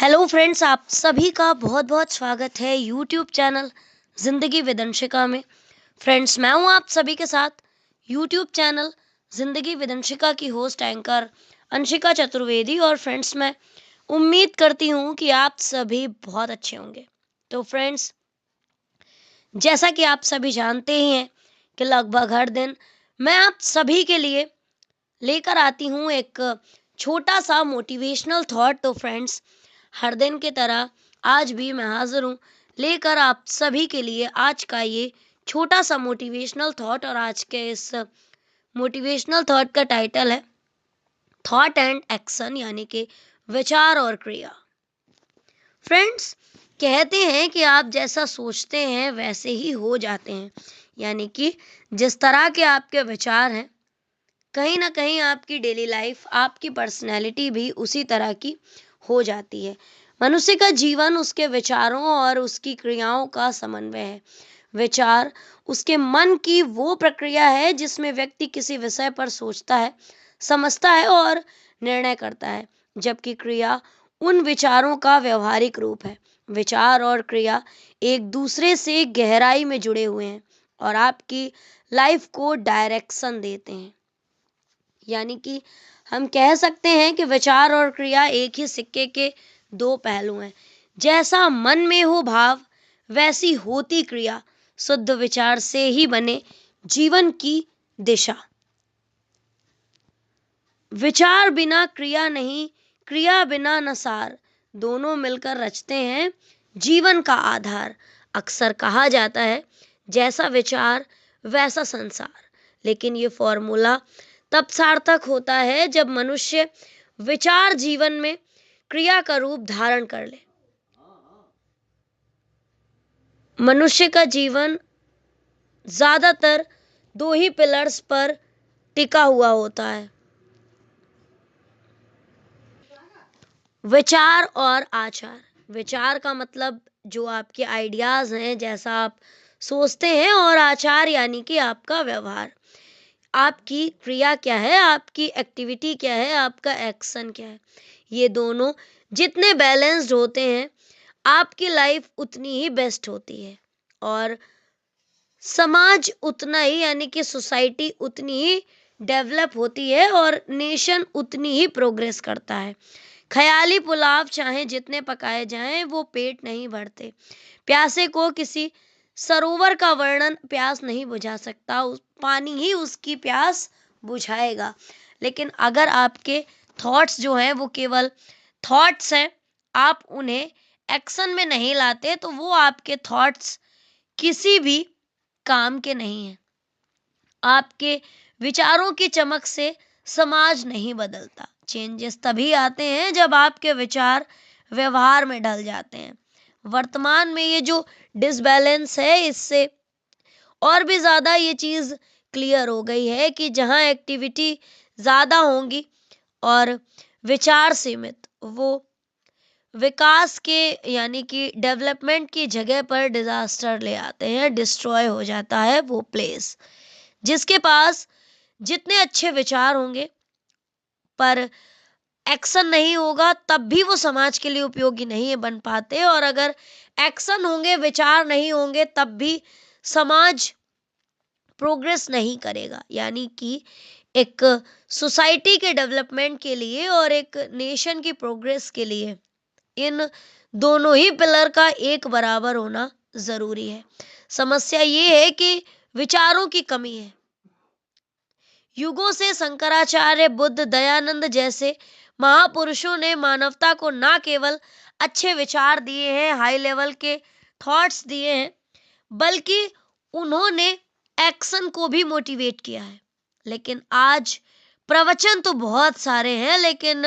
Hello friends, आप सभी का बहुत बहुत स्वागत है यूट्यूब चैनल ज़िंदगी विद अंशिका में। फ्रेंड्स, मैं हूं आप सभी के साथ यूट्यूब चैनल ज़िंदगी विद अंशिका की होस्ट एंकर अंशिका चतुर्वेदी। और फ्रेंड्स, मैं उम्मीद करती हूं कि आप सभी बहुत अच्छे होंगे। तो फ्रेंड्स, जैसा कि आप सभी जानते ही हैं कि लगभग हर दिन मैं आप सभी के लिए लेकर आती हूँ एक छोटा सा मोटिवेशनल थॉट। तो फ्रेंड्स, हर दिन की तरह आज भी मैं हाजिर हूँ लेकर आप सभी के लिए आज का ये छोटा सा मोटिवेशनल थॉट। और आज के इस मोटिवेशनल थॉट का टाइटल है थॉट एंड एक्शन, यानी कि विचार और क्रिया। फ्रेंड्स, कहते हैं कि आप जैसा सोचते हैं वैसे ही हो जाते हैं, यानी कि जिस तरह के आपके विचार हैं कहीं ना कहीं आपकी डेली लाइफ, आपकी पर्सनैलिटी भी उसी तरह की हो जाती है। मनुष्य का जीवन उसके विचारों और उसकी क्रियाओं का समन्वय है। विचार उसके मन की वो प्रक्रिया है जिसमें व्यक्ति किसी विषय पर सोचता है, समझता है और निर्णय करता है, जबकि क्रिया उन विचारों का व्यवहारिक रूप है। विचार और क्रिया एक दूसरे से गहराई में जुड़े हुए हैं और आपकी लाइफ को डायरेक्शन देते हैं। यानी कि हम कह सकते हैं कि विचार और क्रिया एक ही सिक्के के दो पहलू हैं। जैसा मन में हो भाव, वैसी होती क्रिया। शुद्ध विचार से ही बने जीवन की दिशा। विचार बिना क्रिया नहीं, क्रिया बिना नसार। दोनों मिलकर रचते हैं जीवन का आधार। अक्सर कहा जाता है, जैसा विचार वैसा संसार। लेकिन ये फॉर्मूला तब सार्थक होता है जब मनुष्य विचार जीवन में क्रिया का रूप धारण कर ले। मनुष्य का जीवन ज्यादातर दो ही पिलर्स पर टिका हुआ होता है, विचार और आचार। विचार का मतलब जो आपके आइडियाज हैं, जैसा आप सोचते हैं, और आचार यानी कि आपका व्यवहार। आपकी क्रिया क्या है, आपकी एक्टिविटी क्या है, आपका एक्शन क्या है। ये दोनों जितने बैलेंस्ड होते हैं, आपकी लाइफ उतनी ही बेस्ट होती है और समाज उतना ही, यानी कि सोसाइटी उतनी ही डेवलप होती है और नेशन उतनी ही प्रोग्रेस करता है। ख्याली पुलाव चाहे जितने पकाए जाएं, वो पेट नहीं भरते। प्यासे को किसी सरोवर का वर्णन प्यास नहीं बुझा सकता, पानी ही उसकी प्यास बुझाएगा। लेकिन अगर आपके थॉट्स जो हैं वो केवल थॉट्स हैं, आप उन्हें एक्शन में नहीं लाते, तो वो आपके थॉट्स किसी भी काम के नहीं हैं। आपके विचारों की चमक से समाज नहीं बदलता। चेंजेस तभी आते हैं जब आपके विचार व्यवहार में ढल जाते हैं। वर्तमान में ये जो डिसबैलेंस है, इससे और भी ज्यादा ये चीज क्लियर हो गई है कि जहां एक्टिविटी ज्यादा होंगी और विचार सीमित, वो विकास के, यानी कि डेवलपमेंट की जगह पर डिजास्टर ले आते हैं। डिस्ट्रॉय हो जाता है वो प्लेस। जिसके पास जितने अच्छे विचार होंगे पर एक्शन नहीं होगा, तब भी वो समाज के लिए उपयोगी नहीं बन पाते। और अगर एक्शन होंगे, विचार नहीं होंगे, तब भी समाज प्रोग्रेस नहीं करेगा। यानी कि एक सोसाइटी के डेवलपमेंट के लिए और एक नेशन की प्रोग्रेस के लिए इन दोनों ही पिलर का एक बराबर होना जरूरी है। समस्या ये है कि विचारों की कमी है। युगों से शंकराचार्य, बुद्ध, दयानंद जैसे महापुरुषों ने मानवता को न केवल अच्छे विचार दिए हैं, हाई लेवल के थॉट्स दिए हैं, बल्कि उन्होंने एक्शन को भी मोटिवेट किया है। लेकिन आज प्रवचन तो बहुत सारे हैं, लेकिन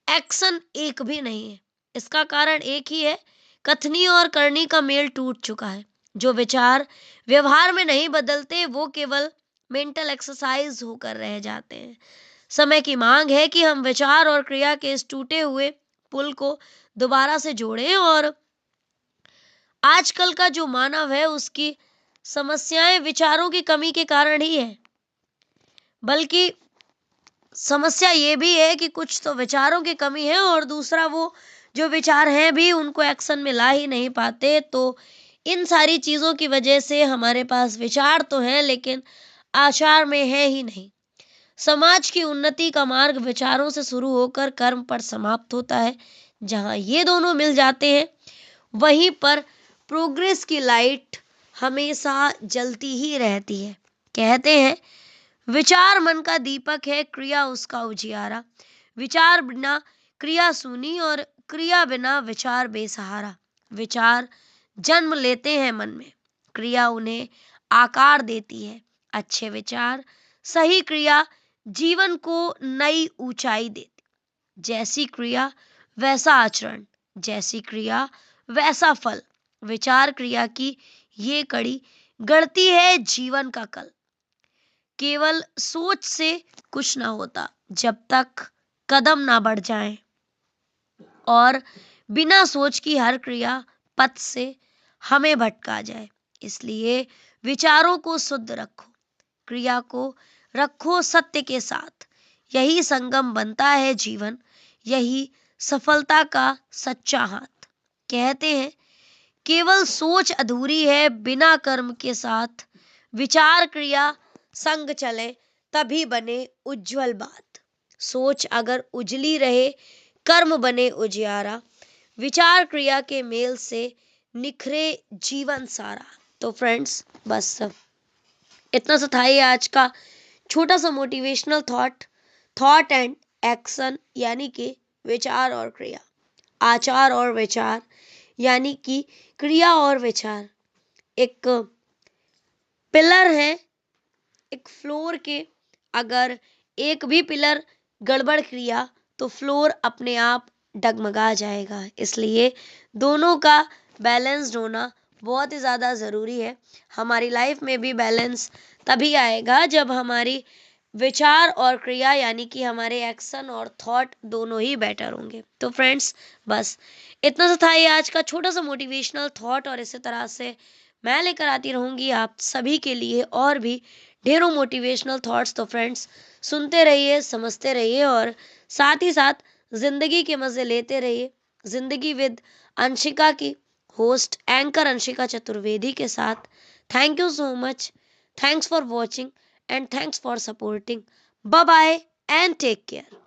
एक्शन एक भी नहीं है। इसका कारण एक ही है, कथनी और करनी का मेल टूट चुका है। जो विचार व्यवहार में नहीं बदलते, वो केवल मेंटल एक्सरसाइज होकर रह जाते हैं। समय की मांग है कि हम विचार और क्रिया के इस टूटे हुए पुल को दोबारा से जोड़ें। और आजकल का जो मानव है, उसकी समस्याएं विचारों की कमी के कारण ही है, बल्कि समस्या ये भी है कि कुछ तो विचारों की कमी है और दूसरा वो जो विचार हैं भी उनको एक्शन में ला ही नहीं पाते। तो इन सारी चीज़ों की वजह से हमारे पास विचार तो हैं लेकिन आचार में है ही नहीं। समाज की उन्नति का मार्ग विचारों से शुरू होकर कर्म पर समाप्त होता है। जहाँ ये दोनों मिल जाते हैं वहीं पर प्रोग्रेस की लाइट हमेशा जलती ही रहती है। कहते हैं विचार मन का दीपक है, क्रिया उसका उजियारा। विचार बिना क्रिया सूनी और क्रिया बिना विचार बेसहारा। विचार जन्म लेते हैं मन में, क्रिया उन्हें आकार देती है। अच्छे विचार, सही क्रिया जीवन को नई ऊंचाई देती। जैसी क्रिया वैसा आचरण, जैसी क्रिया वैसा फल। विचार क्रिया की ये कड़ी गढ़ती है जीवन का कल। केवल सोच से कुछ ना होता जब तक कदम ना बढ़ जाए, और बिना सोच की हर क्रिया पथ से हमें भटका जाए। इसलिए विचारों को शुद्ध रखो, क्रिया को रखो सत्य के साथ। यही संगम बनता है जीवन, यही सफलता का सच्चा हाथ। कहते हैं केवल सोच अधूरी है बिना कर्म के साथ। विचार क्रिया संग चले तभी बने उज्जवल बात। सोच अगर उजली रहे, कर्म बने उजियारा। विचार क्रिया के मेल से निखरे जीवन सारा। तो फ्रेंड्स, बस इतना सा था ये आज का छोटा सा मोटिवेशनल थॉट एंड एक्शन, यानी कि विचार और क्रिया, आचार और विचार, यानी कि क्रिया और विचार एक पिलर है एक फ्लोर के। अगर एक भी पिलर गड़बड़ किया तो फ्लोर अपने आप डगमगा जाएगा। इसलिए दोनों का बैलेंस्ड होना बहुत ही ज़्यादा ज़रूरी है। हमारी लाइफ में भी बैलेंस तभी आएगा जब हमारी विचार और क्रिया, यानी कि हमारे एक्शन और थॉट दोनों ही बेटर होंगे। तो फ्रेंड्स, बस इतना सा था ये आज का छोटा सा मोटिवेशनल थॉट, और इसी तरह से मैं लेकर आती रहूंगी आप सभी के लिए और भी ढेरों मोटिवेशनल थॉट्स। तो फ्रेंड्स, सुनते रहिए, समझते रहिए और साथ ही साथ जिंदगी के मजे लेते रहिए। जिंदगी विद अंशिका की होस्ट एंकर अंशिका चतुर्वेदी के साथ। Thank you so much, thanks for watching and thanks for supporting. Bye bye and take care.